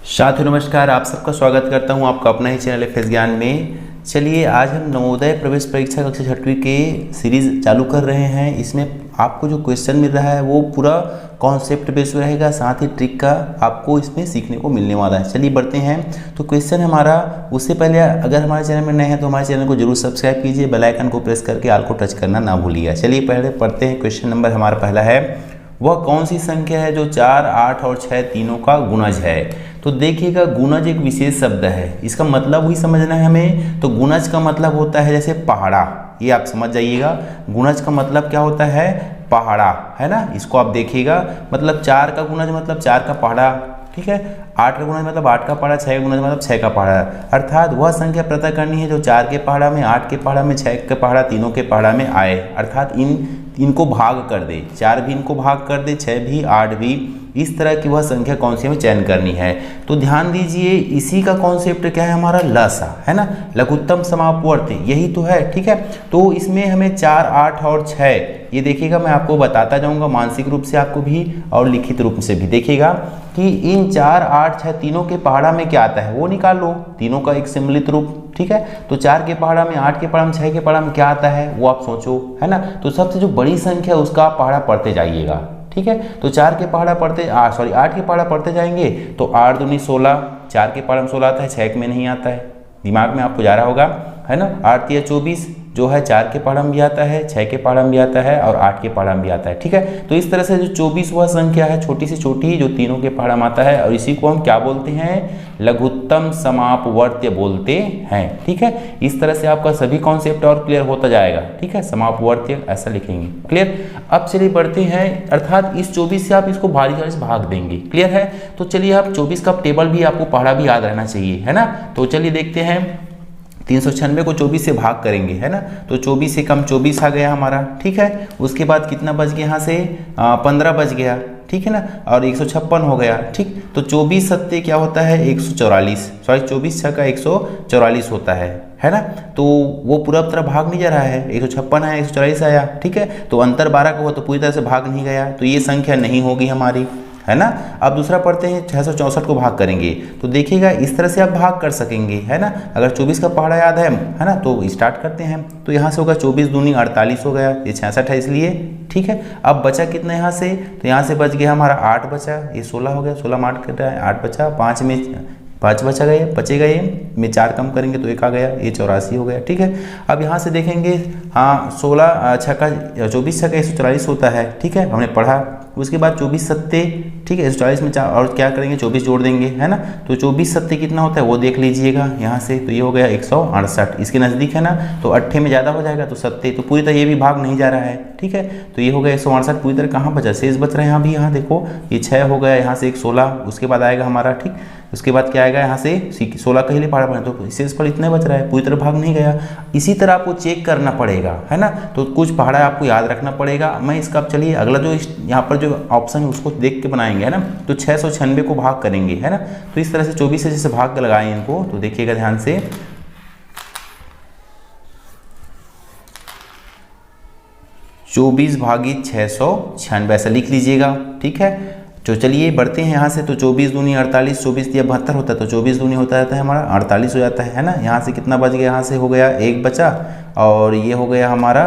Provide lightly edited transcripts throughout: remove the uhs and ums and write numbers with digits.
साथियों नमस्कार, आप सबका स्वागत करता हूं आपका अपना ही चैनल एफएस ज्ञान में। चलिए आज हम नवोदय प्रवेश परीक्षा कक्षा 6वीं के सीरीज चालू कर रहे हैं। इसमें आपको जो क्वेश्चन मिल रहा है वो पूरा कॉन्सेप्ट बेस्ड रहेगा, साथ ही ट्रिक का आपको इसमें सीखने को मिलने वाला है। चलिए बढ़ते हैं। तो क्वेश्चन हमारा, उससे पहले अगर हमारे चैनल में नए हैं तो हमारे चैनल को जरूर सब्सक्राइब कीजिए, बेल आइकन को प्रेस करके ऑल को टच करना ना भूलिएगा। चलिए पहले पढ़ते हैं। क्वेश्चन नंबर हमारा पहला है, वह कौन सी संख्या है जो 4, 8 और 6 तीनों का गुणज है। तो देखिएगा, गुणज एक विशेष शब्द है, इसका मतलब वही समझना है हमें। तो गुणज का मतलब होता है जैसे पहाड़ा, ये आप समझ जाइएगा। गुणज का मतलब क्या होता है? पहाड़ा, है ना। इसको आप देखिएगा, मतलब 4 का गुणज मतलब 4 का पहाड़ा, ठीक है। 8 का गुणज मतलब 8 का पहाड़ा, 6 का गुणज मतलब 6 का पहाड़ा। अर्थात वह संख्या पता करनी है जो 4 के पहाड़ा में, 8 के पहाड़ा में, 6 के पहाड़ा, तीनों के पहाड़ा में आए। अर्थात इनको भाग कर दे, 4 भी इनको भाग कर दे, 6 भी, 8 भी। इस तरह की वह संख्या कौन सी हमें चयन करनी है। तो ध्यान दीजिए, इसी का कॉन्सेप्ट क्या है हमारा? लसा, है ना, लघुत्तम समापवर्ती, यही तो है, ठीक है। तो इसमें हमें 4, 8 और 6, ये देखिएगा मैं आपको बताता जाऊंगा मानसिक रूप से आपको भी और लिखित रूप से भी। देखिएगा कि इन 4, 8, 6 तीनों के पहाड़ा में क्या आता है वो निकाल लो, तीनों का एक सम्मिलित रूप, ठीक है। तो 4 के पहाड़ा में, 8 के पहाड़ा में, 6 के पहाड़ा में क्या आता है वो आप सोचो, है ना। तो सबसे जो बड़ी संख्या है उसका आप पहाड़ा पढ़ते जाइएगा, ठीक है। तो 4 के पहाड़ा पढ़ते 8 के पहाड़ा पढ़ते जाएंगे तो 8 दूनी 16, 4 के पहाड़ा में 16 आता है, 6 में नहीं आता है, दिमाग में आपको जा रहा होगा, है ना। 8 तिया 24 जो है 4 के पहाड़ा में भी आता है, 6 के पहाड़ा में भी आता है और 8 के पहाड़ा में भी आता है, ठीक है। तो इस तरह से जो 24 वह संख्या है, छोटी से छोटी, जो तीनों के पहाड़ा में आता है, और इसी को हम क्या बोलते हैं? लघुत्तम समापवर्त्य बोलते हैं, ठीक है। इस तरह से आपका सभी कॉन्सेप्ट और क्लियर होता जाएगा, ठीक है। समापवर्त्य ऐसा लिखेंगे, क्लियर। अब चलिए बढ़ते हैं। अर्थात इस 24 से आप इसको भारी से भाग देंगे, क्लियर है। तो चलिए आप 24 का टेबल भी आपको पहाड़ा भी याद रहना चाहिए, है ना। तो चलिए देखते हैं। 396 को 24 से भाग करेंगे, है ना। तो 24 से कम 24 आ गया हमारा, ठीक है। उसके बाद कितना बच गया यहाँ से? 15 बच गया, ठीक है ना। और 156 हो गया, ठीक। तो 24 सत्ते क्या होता है? 144, सॉरी 24 छक्का 144 होता है ना। तो वो पूरा तरह भाग नहीं जा रहा है, 156 है, 144 आया, ठीक है। तो अंतर 12 का हुआ तो पूरी तरह से भाग नहीं गया, तो ये संख्या नहीं होगी हमारी, है ना। अब दूसरा पढ़ते हैं, 664 को भाग करेंगे। तो देखिएगा इस तरह से आप भाग कर सकेंगे, है ना। अगर 24 का पहाड़ा याद है ना, तो स्टार्ट करते हैं। तो यहाँ से होगा 24 दूनी 48 हो गया, ये 66 है इसलिए, ठीक है। अब बचा कितना यहाँ से? तो यहाँ से बच गया हमारा 8 बचा, ये 16 हो गया, 16 में 8 कटा है, 8 बचा, 5 में 5 बचेगा, ये में 4 कम करेंगे तो 1 आ गया, ये 84 हो गया, ठीक है। अब यहाँ से देखेंगे, हाँ 16 छक्का 24 छक्का 144 होता है, ठीक है, हमने पढ़ा। उसके बाद 24 सत्ते, ठीक है, 144 में 4 और क्या करेंगे? 24 जोड़ देंगे, है ना। तो 24 सत्ते कितना होता है वो देख लीजिएगा यहाँ से। तो ये हो गया 168, इसके नज़दीक है ना, तो 8 में ज़्यादा हो जाएगा, तो सत्ते, तो पूरी तरह ये भी भाग नहीं जा रहा है, ठीक है। तो ये हो गया 168, पूरी तरह कहाँ बचा? शेष बच रहे हैं अभी, यहाँ देखो ये 6 हो गया, यहाँ से एक 16, उसके बाद आएगा हमारा, ठीक। उसके बाद क्या आएगा? यहाँ से 16 का ही लिए पहाड़ा पड़े, तो शेष पर इतना बच रहा है, पूरी तरह भाग नहीं गया। इसी तरह आपको चेक करना पड़ेगा, है ना। तो कुछ पहाड़ा आपको याद रखना पड़ेगा। मैं इसका अब चलिए अगला जो यहाँ पर जो ऑप्शन है उसको देख के बनाएंगे, है ना। तो 696 को भाग करेंगे, है ना। तो इस तरह से 24 से जैसे भाग लगाएं इनको, तो देखिएगा ध्यान से, 24 भागी 696 ऐसा लिख लीजिएगा, ठीक है। तो चलिए बढ़ते हैं यहाँ से। तो 24 दूनी 48, 24 दिया 72 होता है, तो 24 दूनी होता रहता है हमारा 48 हो जाता है ना। यहाँ से कितना बच गया? यहाँ से हो गया 1 बचा, और ये हो गया हमारा,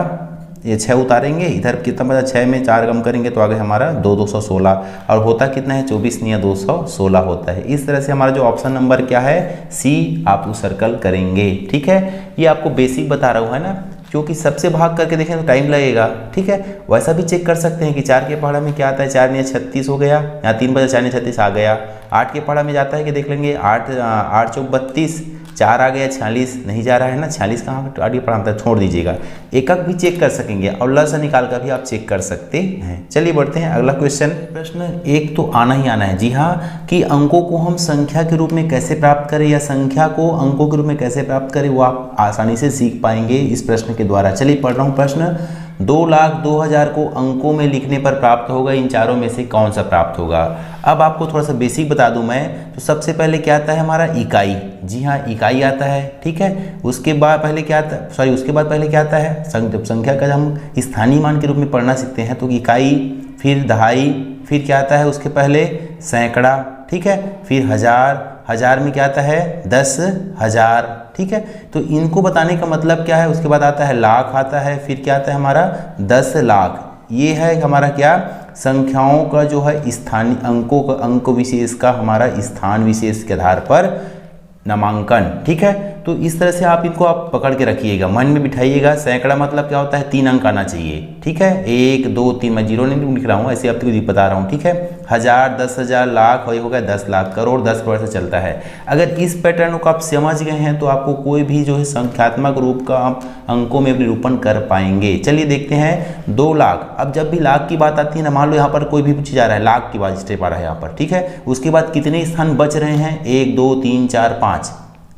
ये 6 उतारेंगे, इधर कितना बचा? 6 में 4 कम करेंगे तो आ गया हमारा 216, और होता कितना है? 24 नहीं 216 होता है। इस तरह से हमारा जो ऑप्शन नंबर क्या है? सी, आप उस सर्कल करेंगे, ठीक है। ये आपको बेसिक बता रहा हूँ, है ना, क्योंकि सबसे भाग करके देखें तो टाइम लगेगा, ठीक है। वैसा भी चेक कर सकते हैं कि 4 के पहाड़ा में क्या आता है? 4 ने 36 हो गया, यहाँ 3 बजा, 4 ने 36 आ गया। 8 के पहाड़ा में जाता है कि देख लेंगे, 8 चौक 32, 4 आ गया, 46 नहीं जा रहा है ना, 46 कहाँ आगे पढ़ा था, छोड़ दीजिएगा। एकक भी चेक कर सकेंगे और लसा निकाल कर भी आप चेक कर सकते हैं। चलिए बढ़ते हैं अगला क्वेश्चन। प्रश्न एक तो आना ही आना है, जी हाँ, कि अंकों को हम संख्या के रूप में कैसे प्राप्त करें या संख्या को अंकों के रूप में कैसे प्राप्त करें, वो आप आसानी से सीख पाएंगे इस प्रश्न के द्वारा। चलिए पढ़ रहा हूँ प्रश्न। 2,02,000 को अंकों में लिखने पर प्राप्त होगा, इन चारों में से कौन सा प्राप्त होगा। अब आपको थोड़ा सा बेसिक बता दूं मैं, तो सबसे पहले क्या आता है हमारा? इकाई, जी हाँ इकाई आता है, ठीक है। उसके बाद पहले क्या आता है, उसके बाद पहले क्या आता है? संख्या का हम स्थानीय मान के रूप में पढ़ना सीखते हैं तो इकाई, फिर दहाई, फिर क्या आता है उसके पहले? सैकड़ा, ठीक है, फिर हजार, हजार में क्या आता है 10,000, ठीक है। तो इनको बताने का मतलब क्या है, उसके बाद आता है लाख आता है, फिर क्या आता है हमारा 10 लाख। ये है हमारा क्या, संख्याओं का जो है स्थानीय अंकों का, अंक विशेष का हमारा स्थान विशेष के आधार पर नामांकन, ठीक है। तो इस तरह से आप इनको आप पकड़ के रखिएगा, मन में बिठाइएगा। सैकड़ा मतलब क्या होता है, 3 अंक आना चाहिए, ठीक है। 1 2 3, मैं जीरो नहीं लिख रहा हूँ, ऐसे आपको बता रहा हूँ, ठीक है। हजार, 10,000, लाख, और ये हो गया 10 लाख, करोड़ 10 करोड़ से चलता है। अगर इस पैटर्न को आप समझ गए हैं तो आपको कोई भी जो है संख्यात्मक रूप का आप अंकों में निरूपण कर पाएंगे। चलिए देखते हैं 2 लाख। अब जब भी लाख की बात आती है ना, मान लो यहाँ पर कोई भी चीज आ रहा है, लाख की बात स्टेप आ रहा है यहाँ पर, ठीक है। उसके बाद कितने स्थान बच रहे हैं, 1 2 3 4 5,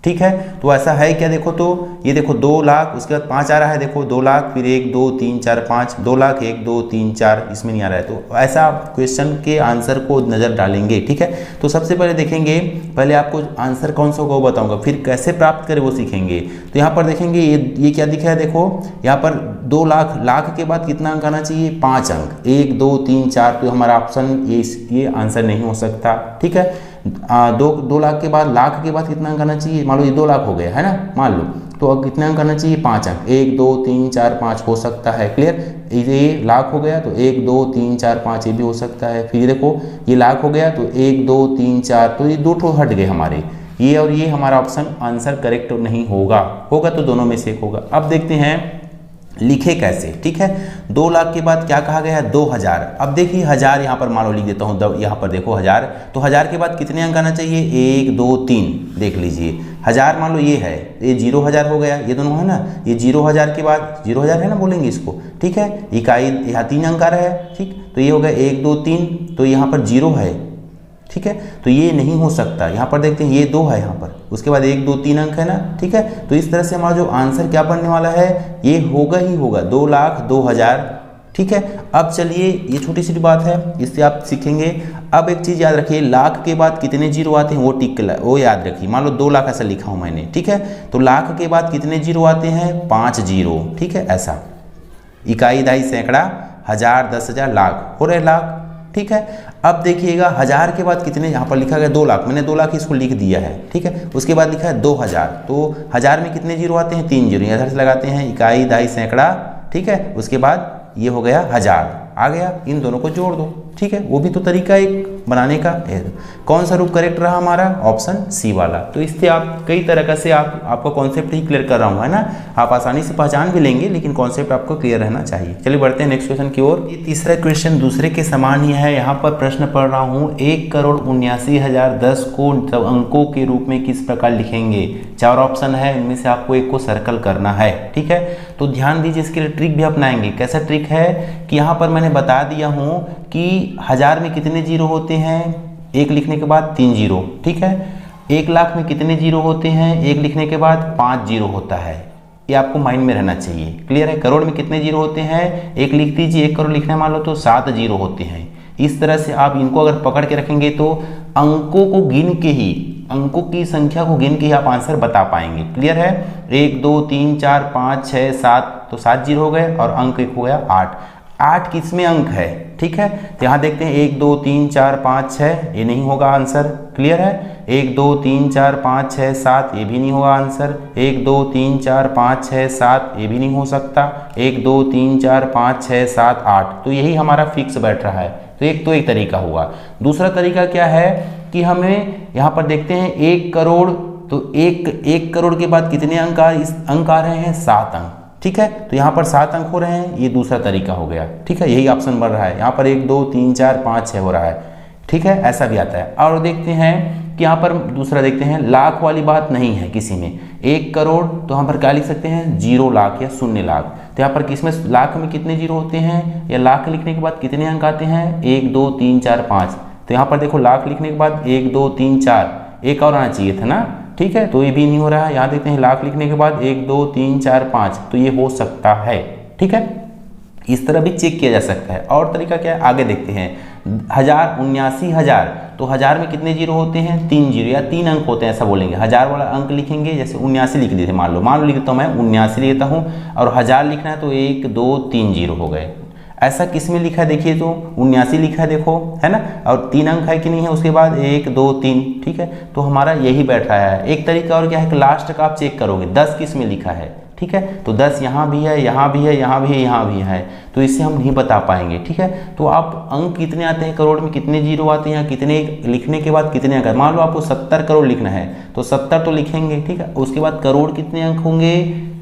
ठीक है। तो ऐसा है क्या, देखो तो ये देखो 2 लाख, उसके बाद 5 आ रहा है, देखो 2 लाख, फिर 1 2 3 4 5, 2 लाख 1 2 3 4, इसमें नहीं आ रहा है। तो ऐसा आप क्वेश्चन के आंसर को नज़र डालेंगे, ठीक है। तो सबसे पहले देखेंगे, पहले आपको आंसर कौन सा होगा वो बताऊंगा, फिर कैसे प्राप्त करें वो सीखेंगे। तो यहाँ पर देखेंगे ये क्या दिखा है, देखो यहाँ पर 2 लाख, लाख के बाद कितना अंक आना चाहिए, 5 अंक, 1 2 3 4। तो हमारा ऑप्शन ये आंसर नहीं हो सकता, ठीक है। 2 लाख के बाद, लाख के बाद कितना अंक आना चाहिए, मान लो ये 2 लाख हो गया है ना, मान लो, तो अब कितने अंक आना चाहिए, 5 अंक, 1 2 3 4 5 हो सकता है, क्लियर। ये लाख हो गया तो 1 2 3 4 5 ये भी हो सकता है। फिर देखो ये लाख हो गया तो 1 2 3 4, तो ये 2 ठो हट गए हमारे, ये और ये हमारा ऑप्शन आंसर करेक्ट नहीं होगा, होगा तो दोनों में से एक होगा। अब देखते हैं लिखे कैसे, ठीक है। 2 लाख के बाद क्या कहा गया है, 2000। अब देखिए हजार यहाँ पर मान लो लिख देता हूँ, यहाँ पर देखो हजार, तो हजार के बाद कितने अंक आना चाहिए, 1 2 3, देख लीजिए हजार, मान लो ये है, ये 0,000 हो गया, ये दोनों है ना, ये 0,000 के बाद 0,000 है ना, बोलेंगे इसको, ठीक है। इकाई यहाँ 3 अंक आ रहा है, ठीक, तो ये हो गया 1 2 3, तो यहाँ पर 0 है, ठीक है। तो ये नहीं हो सकता, यहाँ पर देखते हैं ये 2 है यहाँ पर, उसके बाद 1 2 3 अंक है ना, ठीक है। तो इस तरह से हमारा जो आंसर क्या बनने वाला है, ये होगा ही होगा 2 लाख 2,000, ठीक है। अब चलिए ये छोटी सी बात है, इससे आप सीखेंगे। अब एक चीज़ याद रखिए, लाख के बाद कितने जीरो आते हैं वो याद रखिए। मान लो 2 लाख ऐसा लिखा हूँ मैंने, ठीक है, तो लाख के बाद कितने जीरो आते हैं, 5 जीरो, ठीक है। ऐसा इकाई, दहाई, सैकड़ा, हजार, 10,000, लाख हो रहे लाख, ठीक है। अब देखिएगा हजार के बाद कितने, यहाँ पर लिखा गया 2 लाख, मैंने 2 लाख इसको लिख दिया है, ठीक है। उसके बाद लिखा है 2000, तो हजार में कितने जीरो आते हैं, 3 जीरो, इधर से लगाते हैं, इकाई, दहाई, सैकड़ा, ठीक है। उसके बाद ये हो गया हजार, आ गया, इन दोनों को जोड़ दो, ठीक है। वो भी तो तरीका एक बनाने का है। कौन सा रूप करेक्ट रहा हमारा, ऑप्शन सी वाला। तो इससे आप कई तरह से आपका कॉन्सेप्ट ही क्लियर कर रहा हूँ, है ना, आप आसानी से पहचान भी लेंगे, लेकिन कॉन्सेप्ट आपको क्लियर रहना चाहिए। चलिए बढ़ते हैं नेक्स्ट क्वेश्चन की ओर। ये तीसरा क्वेश्चन दूसरे के समान ही है। यहाँ पर प्रश्न पढ़ रहा हूँ, 1,79,010 को अंकों के रूप में किस प्रकार लिखेंगे। 4 ऑप्शन है, इनमें से आपको एक को सर्कल करना है, ठीक है। तो ध्यान दीजिए, इसके लिए ट्रिक भी अपनाएंगे। कैसा ट्रिक है कि यहाँ पर मैंने बता दिया हूँ कि हजार में कितने जीरो होते हैं, 1 लिखने के बाद 3 जीरो, ठीक है। 1 लाख में कितने जीरो होते हैं, 1 लिखने के बाद 5 जीरो होता है, ये आपको माइंड में रहना चाहिए, क्लियर है। करोड़ में कितने जीरो होते हैं, 1 लिख दीजिए, 1 करोड़ लिखना मान लो तो 7 जीरो होते हैं। इस तरह से आप इनको अगर पकड़ के रखेंगे तो अंकों को गिन के ही, अंकों की संख्या को गिन के ही आप आंसर बता पाएंगे, क्लियर है। 1 2 3 4 5 6 7, तो 7 जीरो हो गए, और अंक एक हो गया 8। 8 किसमें अंक है, ठीक है। तो यहाँ देखते हैं 1 2 3 4 5 6, ये नहीं होगा आंसर, क्लियर है। 1 2 3 4 5 6 7, ये भी नहीं होगा आंसर। 1 2 3 4 5 6 7, ये भी नहीं हो सकता। 1 2 3 4 5 6 7 8, तो यही हमारा फिक्स बैठ रहा है। तो एक तरीका हुआ। दूसरा तरीका क्या है कि हमें यहाँ पर देखते हैं 1 करोड़, तो 1 करोड़ के बाद कितने अंक आ रहे हैं, 7 अंक, ठीक है। तो यहाँ पर 7 अंक हो रहे हैं, ये दूसरा तरीका हो गया, ठीक है। यही ऑप्शन बढ़ रहा है, यहाँ पर 1 2 3 4 5 6 हो रहा है, ठीक है। ऐसा भी आता है। और देखते हैं कि यहाँ पर दूसरा देखते हैं, लाख वाली बात नहीं है किसी में। 1 करोड़, तो यहाँ पर क्या लिख सकते हैं, 0 लाख या 0 लाख। तो यहाँ पर किसमें, लाख में कितने जीरो होते हैं, या लाख लिखने के बाद कितने अंक आते हैं, 1 2 3 4 5। तो यहाँ पर देखो लाख लिखने के बाद 1 2 3 4, एक और आना चाहिए था ना, ठीक है। तो ये भी नहीं हो रहा है। यहाँ देखते हैं लाख लिखने के बाद 1 2 3 4 5, तो ये हो सकता है, ठीक है। इस तरह भी चेक किया जा सकता है। और तरीका क्या है, आगे देखते हैं। 1,79,000, तो हजार में कितने जीरो होते हैं, 3 जीरो या 3 अंक होते हैं, ऐसा बोलेंगे। हजार वाला अंक लिखेंगे, जैसे 79 लिख देते, मान लो लिख देता हूँ मैं 79 लिखता हूँ, और हजार लिखना है तो 1 2 3 जीरो हो गए। ऐसा किस में लिखा है देखिए, तो 79 लिखा है देखो, है ना, और 3 अंक है कि नहीं है, उसके बाद 1 2 3, ठीक है, तो हमारा यही बैठ रहा है। एक तरीका और क्या है कि लास्ट का आप चेक करोगे 10 किस में लिखा है, ठीक है, तो 10 यहाँ भी है, यहाँ भी है, यहाँ भी है, यहाँ भी है, तो इससे हम नहीं बता पाएंगे, ठीक है। तो आप अंक कितने आते हैं करोड़ में, कितने जीरो आते हैं, कितने लिखने के बाद कितने अंक, मान लो आपको 70 करोड़ लिखना है तो 70 तो लिखेंगे, ठीक है, उसके बाद करोड़ कितने अंक होंगे,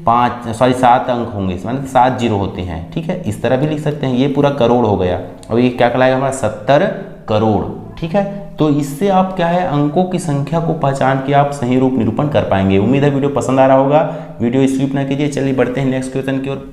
7 अंक होंगे, मतलब 7 जीरो होते हैं, ठीक है, इस तरह भी लिख सकते हैं। ये पूरा करोड़ हो गया, अब ये क्या कहलाएगा हमारा 70 करोड़, ठीक है। तो इससे आप क्या है अंकों की संख्या को पहचान के आप सही रूप निरूपण कर पाएंगे। उम्मीद है वीडियो पसंद आ रहा होगा, वीडियो स्किप ना कीजिए। चलिए बढ़ते हैं नेक्स्ट क्वेश्चन की ओर।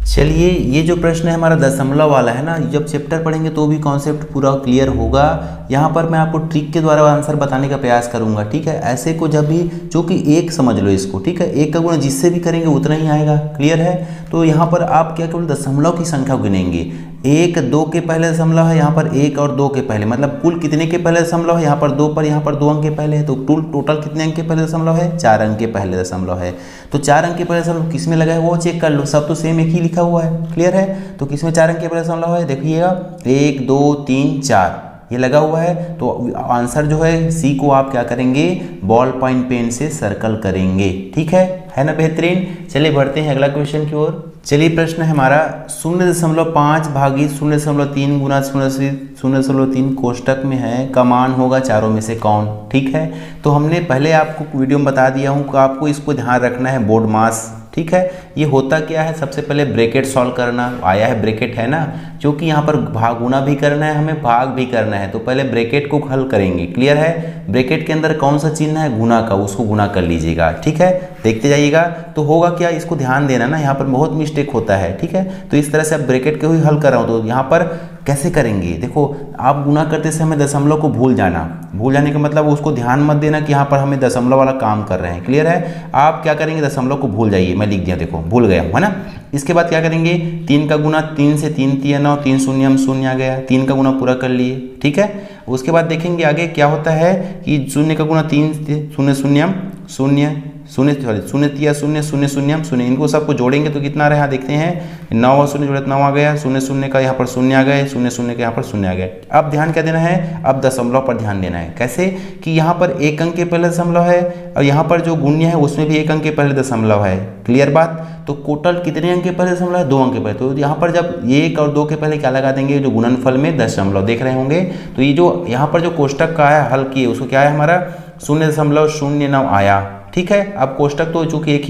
चलिए ये जो प्रश्न है हमारा दशमलव वाला है ना, जब चैप्टर पढ़ेंगे तो भी कॉन्सेप्ट पूरा क्लियर होगा। यहाँ पर मैं आपको ट्रिक के द्वारा आंसर बताने का प्रयास करूंगा, ठीक है। ऐसे को जब भी, जो कि 1 समझ लो इसको, ठीक है, 1 का गुणा जिससे भी करेंगे उतना ही आएगा, क्लियर है। तो यहाँ पर आप क्या केवल दशमलव की संख्या गिनेंगे, 1 2 के पहले दशमलव है, यहाँ पर 1 और 2 के पहले, मतलब कुल कितने के पहले दशमलव है, यहाँ पर 2 पर, यहाँ पर 2 अंक के पहले है, तो टोटल कितने अंक के पहले दशमलव है, 4 अंक के पहले दशमलव है। तो 4 अंक के पहले दशमलव किस में लगा है वो चेक कर लो, सब तो सेम एक ही लिखा हुआ है, क्लियर है। तो किस में 4 अंक के पहले दशमलव है, देखिएगा 1 2 3 4 ये लगा हुआ है। तो आंसर जो है सी को आप क्या करेंगे, बॉल पॉइंट पेन से सर्कल करेंगे, ठीक है ना, बेहतरीन। चलिए बढ़ते हैं अगला क्वेश्चन की ओर। चलिए प्रश्न है हमारा 0.5 भागी 0.3 गुना 0.3 कोष्टक में है, का मान होगा चारों में से कौन, ठीक है। तो हमने पहले आपको वीडियो में बता दिया हूँ कि आपको इसको ध्यान रखना है, बोर्ड मास, ठीक है। ये होता क्या है, सबसे पहले ब्रैकेट सॉल्व करना, आया है ब्रैकेट है ना, क्योंकि यहाँ पर भाग गुना भी करना है, हमें भाग भी करना है, तो पहले ब्रैकेट को हल करेंगे, क्लियर है। ब्रैकेट के अंदर कौन सा चिन्ह है, गुना का, उसको गुना कर लीजिएगा, ठीक है, देखते जाइएगा। तो होगा क्या, इसको ध्यान देना ना, यहाँ पर बहुत मिस्टेक होता है, ठीक है। तो इस तरह से अब ब्रैकेट को ही हल कर रहा हूँ, तो यहाँ पर कैसे करेंगे, देखो आप गुना करते समय दशमलव को भूल जाने का मतलब उसको ध्यान मत देना कि यहाँ पर हमें दशमलव वाला काम कर रहे हैं, क्लियर है। आप क्या करेंगे, दशमलव को भूल जाइए, मैं लिख दिया देखो, भूल गया हूँ, है ना। इसके बाद क्या करेंगे, 3 का गुना 3 से 3 3 9, 3 शून्य हम शून्य आ गया, 3 का गुना पूरा कर लिए, ठीक है। उसके बाद देखेंगे आगे क्या होता है कि 0 का गुना 3 शून्य शून्य शून्य शून्य शून्य तिया शून्य शून्य शून्य शून्य, इनको सबको जोड़ेंगे तो कितना रहा देखते हैं, 9 और 0 जोड़े 9 आ गया, शून्य शून्य का यहाँ पर शून्य आ गए, शून्य शून्य का यहाँ पर शून्य आ गए। अब ध्यान क्या देना है, अब दशमलव पर ध्यान देना है। कैसे कि यहाँ पर 1 अंक के पहले दशमलव है और यहाँ पर जो गुण्य है उसमें भी 1 अंक के पहले दशमलव है, क्लियर बात। तो टोटल कितने अंक के पहले दशमलव है, 2 अंक के पहले। तो यहाँ पर जब 1 और 2 के पहले क्या लगा देंगे, जो गुणनफल में दशमलव देख रहे होंगे, तो ये जो यहाँ पर जो कोष्टक का है हल किए उसको क्या है हमारा 0.09 आया, ठीक है। अब कोष्टक तो चूंकि एक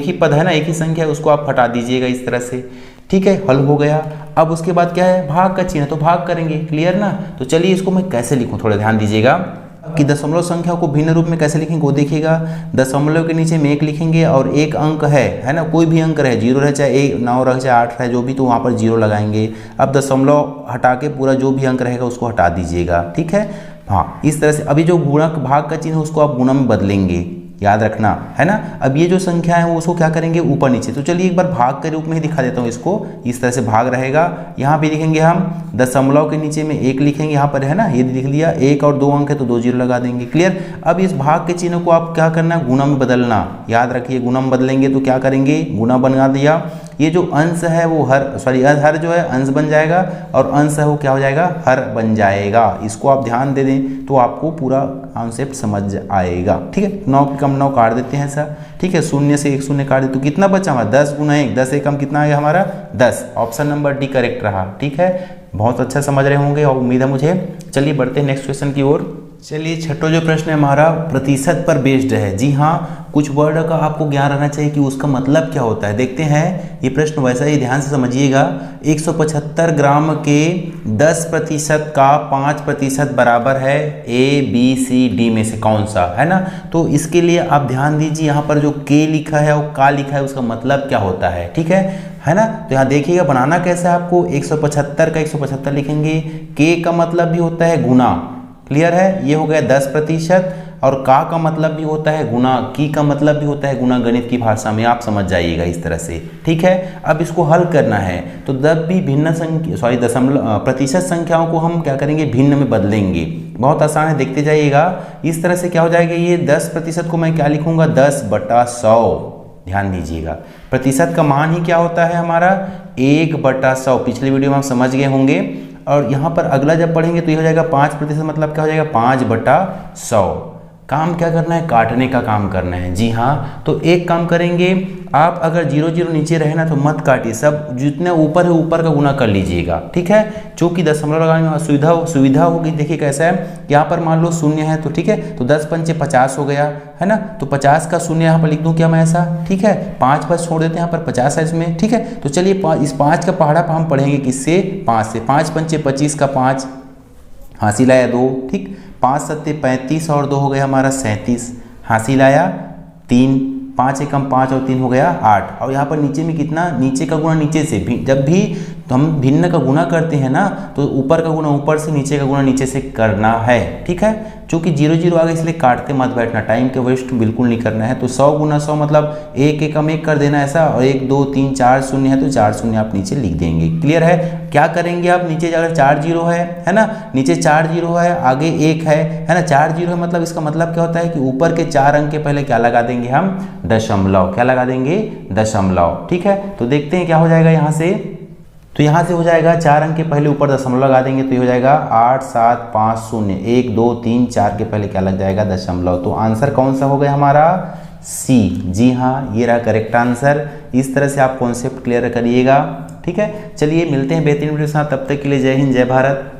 ही पद है ना, एक ही संख्या है, उसको आप हटा दीजिएगा इस तरह से, ठीक है, हल हो गया। अब उसके बाद क्या है, भाग का चिन्ह, तो भाग करेंगे, क्लियर ना। तो चलिए इसको मैं कैसे लिखूं, थोड़ा ध्यान दीजिएगा कि दशमलव संख्या को भिन्न रूप में कैसे लिखेंगे वो देखिएगा। दशमलव के नीचे में 1 लिखेंगे और एक अंक है ना, कोई भी अंक रहे, 0 रहे चाहे 9 रहे चाहे 8 रहे, जो भी, तो वहाँ पर 0 लगाएंगे। अब दशमलव हटा के पूरा जो भी अंक रहेगा उसको हटा दीजिएगा, ठीक है। हाँ, इस तरह से अभी जो गुणक भाग का चिन्ह है उसको आप गुणा में बदलेंगे, याद रखना, है ना। अब ये जो संख्या है वो उसको क्या करेंगे, ऊपर नीचे। तो चलिए एक बार भाग के रूप में ही दिखा देता हूँ इसको, इस तरह से भाग रहेगा। यहाँ पे लिखेंगे हम दशमलव के नीचे में 1 लिखेंगे, यहाँ पर है ना, ये लिख लिया, 1 और 2 अंक है तो 2 जीरो लगा देंगे, क्लियर। अब इस भाग के चिन्ह को आप क्या करना, गुणा में बदलना, याद रखिए, गुणा में बदलेंगे तो क्या करेंगे, गुणा बना दिया, ये जो अंश है वो हर जो है अंश बन जाएगा और अंश है वो क्या हो जाएगा, हर बन जाएगा। इसको आप ध्यान दे दें तो आपको पूरा कॉन्सेप्ट समझ आएगा, ठीक है। 9 के कम 9 काट देते हैं सर, ठीक है, 0 से 1 शून्य काट दे तो कितना बचा हमारा, 10 गुना 1, 10 एकम कितना आ गया हमारा 10। ऑप्शन नंबर डी करेक्ट रहा, ठीक है। बहुत अच्छा समझ रहे होंगे और उम्मीद है मुझे। चलिए बढ़ते हैं नेक्स्ट क्वेश्चन की ओर। चलिए छठो जो प्रश्न है हमारा प्रतिशत पर बेस्ड है। जी हाँ, कुछ वर्ड का आपको ज्ञान रहना चाहिए कि उसका मतलब क्या होता है। देखते हैं ये प्रश्न, वैसा ही ध्यान से समझिएगा। 175 ग्राम के 10% का 5% बराबर है ए बी सी डी में से कौन सा, है ना। तो इसके लिए आप ध्यान दीजिए, यहाँ पर जो के लिखा है और का लिखा है उसका मतलब क्या होता है, ठीक है ना। तो यहाँ देखिएगा बनाना कैसा है आपको, 175 का 175 लिखेंगे, के का मतलब भी होता है गुना, क्लियर है, ये हो गया 10%, और का मतलब भी होता है गुना, की का मतलब भी होता है गुना, गणित की भाषा में आप समझ जाइएगा इस तरह से, ठीक है। अब इसको हल करना है तो जब भी भिन्न संख्या प्रतिशत संख्याओं को हम क्या करेंगे, भिन्न में बदलेंगे। बहुत आसान है, देखते जाइएगा। इस तरह से क्या हो जाएगा, ये 10% को मैं क्या लिखूंगा, 10/100, ध्यान दीजिएगा। प्रतिशत का मान ही क्या होता है हमारा 1/100। पिछले वीडियो में हम समझ गए होंगे। और यहाँ पर अगला जब पढ़ेंगे तो ये हो जाएगा 5% मतलब क्या हो जाएगा 5/100। काम क्या करना है, काटने का काम करना है। जी हाँ, तो एक काम करेंगे, आप अगर 0 0 नीचे रहे ना तो मत काटिए, सब जितने ऊपर है ऊपर का गुना कर लीजिएगा, ठीक है। चूँकि दशमलव लगाने में सुविधा होगी। देखिए कैसा है, यहाँ पर मान लो शून्य है तो ठीक है, तो 10 पंचे 50 हो गया है ना, तो 50 का शून्य यहाँ पर लिख दूँ क्या मैं ऐसा, ठीक है। 5 पर छोड़ देते हैं, यहाँ पर 50 है इसमें, ठीक है। तो चलिए इस 5 का पहाड़ा पर हम पढ़ेंगे किससे, 5 से। 5 पंचे 25 का 5 हासिल आया 2, ठीक। 5 सत्ते 35 और 2 हो गया हमारा 37, हासिल आया 3। 5 एकम 5 और 3 हो गया 8। और यहाँ पर नीचे में कितना, नीचे का गुणा नीचे से भी, जब भी तो हम भिन्न का गुणा करते हैं ना तो ऊपर का गुणा ऊपर से, नीचे का गुणा नीचे से करना है, ठीक है। चूँकि 0 0 आ गया इसलिए काटते मत बैठना, टाइम के वेस्ट बिल्कुल नहीं करना है। तो 100 गुना 100 मतलब 1 एकम 1 कर देना ऐसा, और 1 2 3 4 शून्य है तो 4 शून्य आप नीचे लिख देंगे। क्लियर है। क्या करेंगे आप, नीचे अगर 4 0 है ना, नीचे 4 0 है, आगे 1 है ना, 4 0 है मतलब इसका मतलब क्या होता है कि ऊपर के 4 अंक के पहले क्या लगा देंगे हम, दशमलव। क्या लगा देंगे, दशमलव, ठीक है। तो देखते हैं क्या हो जाएगा यहाँ से। तो यहाँ से हो जाएगा 4 अंक के पहले ऊपर दशमलव लगा देंगे तो ये हो जाएगा 8 7 5 0, 1 2 3 4 के पहले क्या लग जाएगा, दशमलव। तो आंसर कौन सा हो गया हमारा, सी। जी हाँ, ये रहा करेक्ट आंसर। इस तरह से आप कॉन्सेप्ट क्लियर करिएगा, ठीक है। चलिए मिलते हैं बेहतरीन वीडियो के साथ, तब तक के लिए जय हिंद जय भारत।